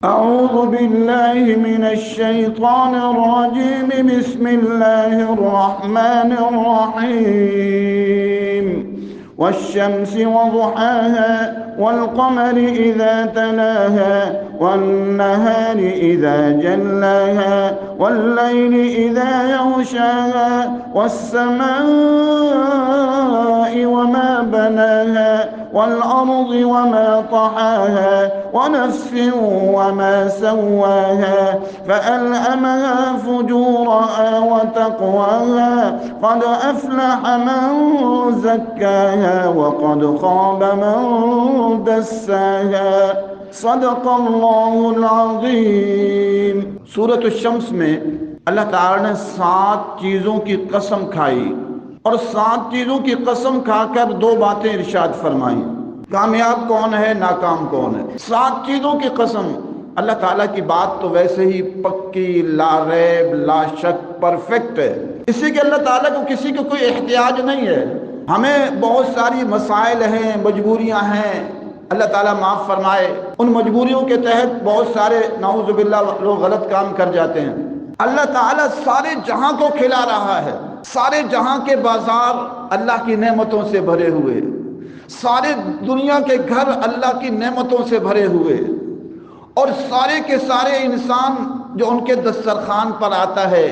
أعوذ بالله من الشيطان الرجيم. بسم الله الرحمن الرحيم. والشمس وضحاها والقمر إذا تلاها والنهار إذا جلاها والليل إذا يغشاها والسماء وما بناها والأرض وما طحاها ونفس وما سواها فألهمها فجورها وتقواها قد أفلح من زكاها وقد خاب من دساها صدق اللہ العظیم۔ سورۃ الشمس میں اللہ تعالی نے 7 چیزوں کی قسم کھائی اور 7 چیزوں کی قسم کھا کر 2 باتیں ارشاد فرمائیں، کامیاب کون ہے، ناکام کون ہے۔ 7 چیزوں کی قسم۔ اللہ تعالیٰ کی بات تو ویسے ہی پکی، لا ریب، لا شک، پرفیکٹ ہے، اسی کے اللہ تعالیٰ کو کسی کو کوئی احتیاج نہیں ہے۔ ہمیں بہت ساری مسائل ہیں، مجبوریاں ہیں، اللہ تعالیٰ معاف فرمائے۔ ان مجبوریوں کے تحت بہت سارے نعوذ باللہ لوگ غلط کام کر جاتے ہیں۔ اللہ تعالیٰ سارے جہاں کو کھلا رہا ہے، سارے جہاں کے بازار اللہ کی نعمتوں سے بھرے ہوئے، سارے دنیا کے گھر اللہ کی نعمتوں سے بھرے ہوئے، اور سارے کے سارے انسان جو ان کے دسترخوان پر آتا ہے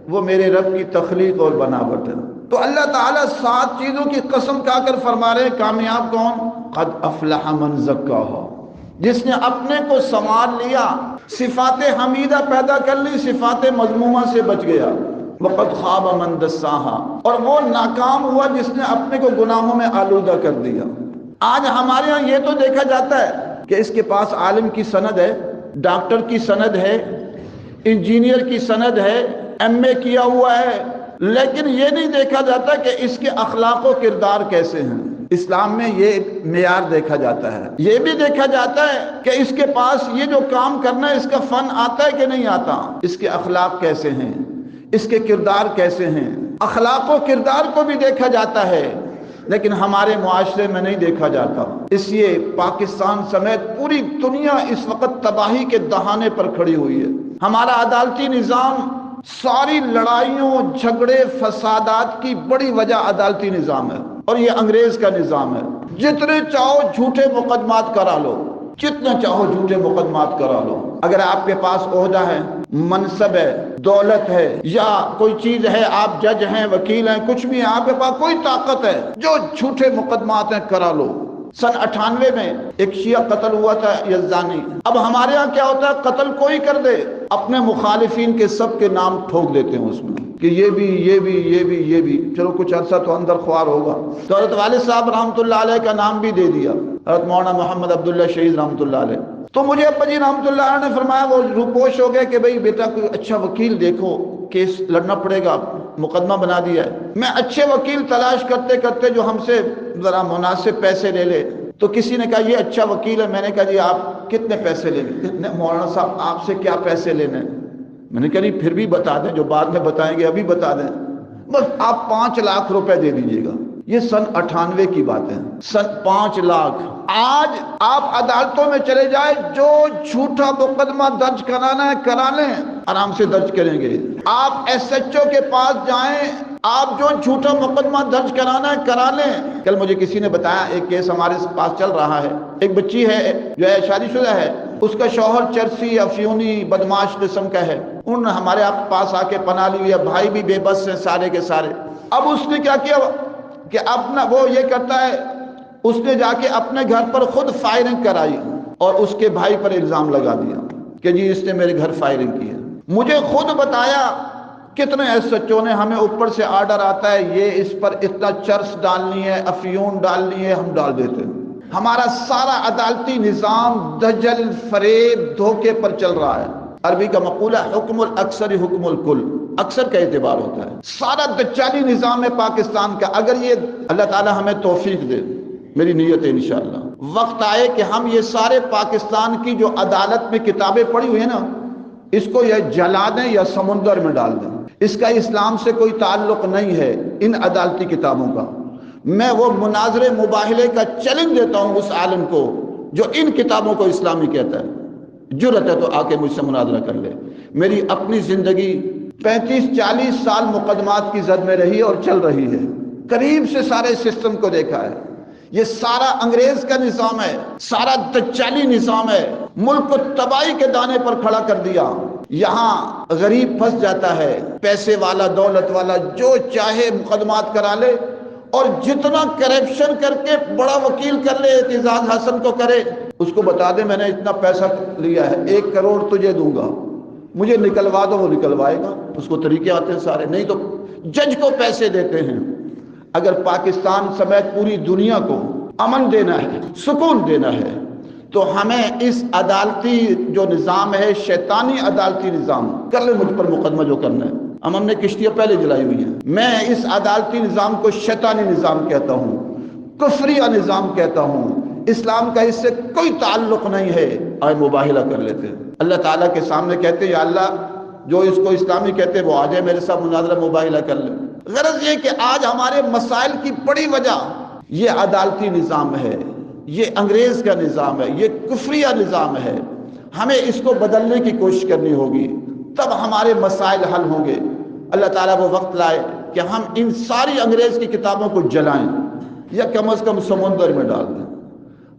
وہ میرے رب کی تخلیق اور بناوٹ ہے۔ تو اللہ تعالیٰ 7 چیزوں کی قسم کھا کر فرما رہے کامیاب کون؟ قد افلح من زکاہا، جس نے اپنے کو سنوار لیا، صفات حمیدہ پیدا کر لی، صفات مذمومہ سے بچ گیا۔ وقد خاب من دساہا، اور وہ ناکام ہوا جس نے اپنے کو گناہوں میں آلودہ کر دیا۔ آج ہمارے ہاں یہ تو دیکھا جاتا ہے کہ اس کے پاس عالم کی سند ہے، ڈاکٹر کی سند ہے، انجینئر کی سند ہے، MA کیا ہوا ہے، لیکن یہ نہیں دیکھا جاتا کہ اس کے اخلاق و کردار کیسے ہیں۔ اسلام میں یہ معیار دیکھا جاتا ہے۔ یہ بھی دیکھا جاتا ہے کہ اس کے پاس یہ جو کام کرنا ہے اس کا فن آتا ہے کہ نہیں آتا، اس کے اخلاق کیسے ہیں، اس کے کردار کیسے ہیں۔ اخلاق و کردار کو بھی دیکھا جاتا ہے، لیکن ہمارے معاشرے میں نہیں دیکھا جاتا۔ اس لیے پاکستان سمیت پوری دنیا اس وقت تباہی کے دہانے پر کھڑی ہوئی ہے۔ ہمارا عدالتی نظام، ساری لڑائیوں، جھگڑے، فسادات کی بڑی وجہ عدالتی نظام ہے، اور یہ انگریز کا نظام ہے۔ جتنے چاہو جھوٹے مقدمات کرا لو، جتنے چاہو جھوٹے مقدمات کرا لو۔ اگر آپ کے پاس عہدہ ہے، منصب ہے، دولت ہے، یا کوئی چیز ہے، آپ جج ہیں، وکیل ہیں، کچھ بھی ہیں، آپ کے پاس کوئی طاقت ہے، جو جھوٹے مقدمات ہیں کرا لو۔ سن 98 میں ایک شیعہ قتل ہوا تھا، یزدانی۔ اب ہمارے ہاں کیا ہوتا ہے، قتل کوئی کر دے، اپنے مخالفین کے سب کے نام ٹھوک دیتے ہیں اس میں کہ یہ بھی یہ بھی یہ بھی یہ بھی، چلو کچھ عرصہ تو اندر خوار ہوگا۔ تو حضرت والد صاحب رحمۃ اللہ علیہ کا نام بھی دے دیا، حضرت مولانا محمد عبداللہ شہید رحمۃ اللہ علیہ۔ تو مجھے ابا جی رحمۃ اللہ علیہ نے فرمایا، وہ روپوش ہو گئے کہ بھئی بیٹا کوئی اچھا وکیل دیکھو، کیس لڑنا پڑے گا، مقدمہ بنا دیا ہے۔ میں اچھے وکیل تلاش کرتے کرتے جو ہم سے ذرا مناسب پیسے لے لے، تو کسی نے کہا یہ اچھا وکیل ہے۔ میں نے کہا جی آپ کتنے پیسے لیں گے؟ کتنے مولانا صاحب آپ سے کیا پیسے لینے؟ میں نے کہا نہیں پھر بھی بتا دیں، جو بعد میں بتائیں گے ابھی بتا دیں، بس آپ 5 لاکھ روپے دے دیجئے گا۔ یہ سن 98 کی بات ہے، سن 5 لاکھ۔ آج آپ عدالتوں میں چلے جائیں، جو جھوٹا مقدمہ درج کرانا ہے کرا لیں، آرام سے درج کریں گے۔ آپ SHO کے پاس جائیں، آپ جو جھوٹا مقدمہ درج کرانا ہے کرا لیں۔ کل مجھے کسی نے بتایا ایک کیس ہمارے پاس چل رہا ہے، ایک بچی ہے جو ہے شادی شدہ ہے، اس کا شوہر چرسی، افیونی، بدماش قسم کا ہے۔ ان ہمارے پاس آ کے پناہ لی ہوئی ہے، بھائی بھی بے بس ہیں سارے کے سارے۔ اب اس نے کیا کیا کہ اپنا وہ یہ کرتا ہے، اس نے جا کے اپنے گھر پر خود فائرنگ کرائی اور اس کے بھائی پر الزام لگا دیا کہ جی اس نے میرے گھر فائرنگ کی ہے۔ مجھے خود بتایا کتنے SHO نے، ہمیں اوپر سے آرڈر آتا ہے یہ اس پر اتنا چرس ڈالنی ہے، افیون ڈالنی ہے، ہم ڈال دیتے ہیں۔ ہمارا سارا عدالتی نظام دجل، فریب، دھوکے پر چل رہا ہے۔ عربی کا مقولہ حکم الاکثر حکم الکل، اکثر کا اعتبار ہوتا ہے۔ سارا دجالی نظام ہے پاکستان کا۔ اگر یہ اللہ تعالی ہمیں توفیق دے، میری نیت ہے انشاءاللہ وقت آئے کہ ہم یہ سارے پاکستان کی جو عدالت میں کتابیں پڑھی ہوئی ہیں نا، اس کو یا جلا دیں یا سمندر میں ڈال دیں۔ اس کا اسلام سے کوئی تعلق نہیں ہے ان عدالتی کتابوں کا۔ میں وہ مناظرے مباہلے کا چیلنج دیتا ہوں اس عالم کو جو ان کتابوں کو اسلامی کہتا ہے۔ جرأت ہے تو آ کے مجھ سے مناظرہ کر لے۔ میری اپنی زندگی 35-40 سال مقدمات کی زد میں رہی اور چل رہی ہے، قریب سے سارے سسٹم کو دیکھا ہے۔ یہ سارا انگریز کا نظام ہے، سارا دجالی نظام ہے، ملک کو تباہی کے دانے پر کھڑا کر دیا۔ یہاں غریب پھنس جاتا ہے، پیسے والا دولت والا جو چاہے مقدمات کرا لے، اور جتنا کرپشن کر کے بڑا وکیل کر لے، اعتزاز حسن کو کرے، اس کو بتا دے میں نے اتنا پیسہ لیا ہے، 1 کروڑ تجھے دوں گا، مجھے نکلوا دو، وہ نکلوائے گا۔ اس کو طریقے آتے ہیں سارے، نہیں تو جج کو پیسے دیتے ہیں۔ اگر پاکستان سمیت پوری دنیا کو امن دینا ہے، سکون دینا ہے، تو ہمیں اس عدالتی جو نظام ہے، شیطانی عدالتی نظام، کر لے مجھ پر مقدمہ جو کرنا ہے۔ ہم نے کشتیاں پہلے جلائی ہوئی ہیں۔ میں اس عدالتی نظام کو شیطانی نظام کہتا ہوں، کفریہ نظام کہتا ہوں، اسلام کا اس سے کوئی تعلق نہیں ہے۔ آئے مباہلہ کر لیتے ہیں، اللہ تعالیٰ کے سامنے کہتے ہیں یا اللہ جو اس کو اسلامی کہتے ہیں وہ آ جائے میرے ساتھ مناظرہ مباہلہ کر لے۔ غرض یہ کہ آج ہمارے مسائل کی بڑی وجہ یہ عدالتی نظام ہے، یہ انگریز کا نظام ہے، یہ کفریہ نظام ہے۔ ہمیں اس کو بدلنے کی کوشش کرنی ہوگی، تب ہمارے مسائل حل ہوں گے۔ اللہ تعالیٰ وہ وقت لائے کہ ہم ان ساری انگریز کی کتابوں کو جلائیں یا کم از کم سمندر میں ڈال دیں،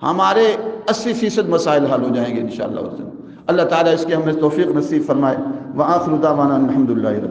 ہمارے 80% مسائل حل ہو جائیں گے انشاءاللہ۔ اللہ تعالیٰ اس کی ہمیں توفیق نصیب فرمائے۔ وآخر دعوانا الحمدللہ رب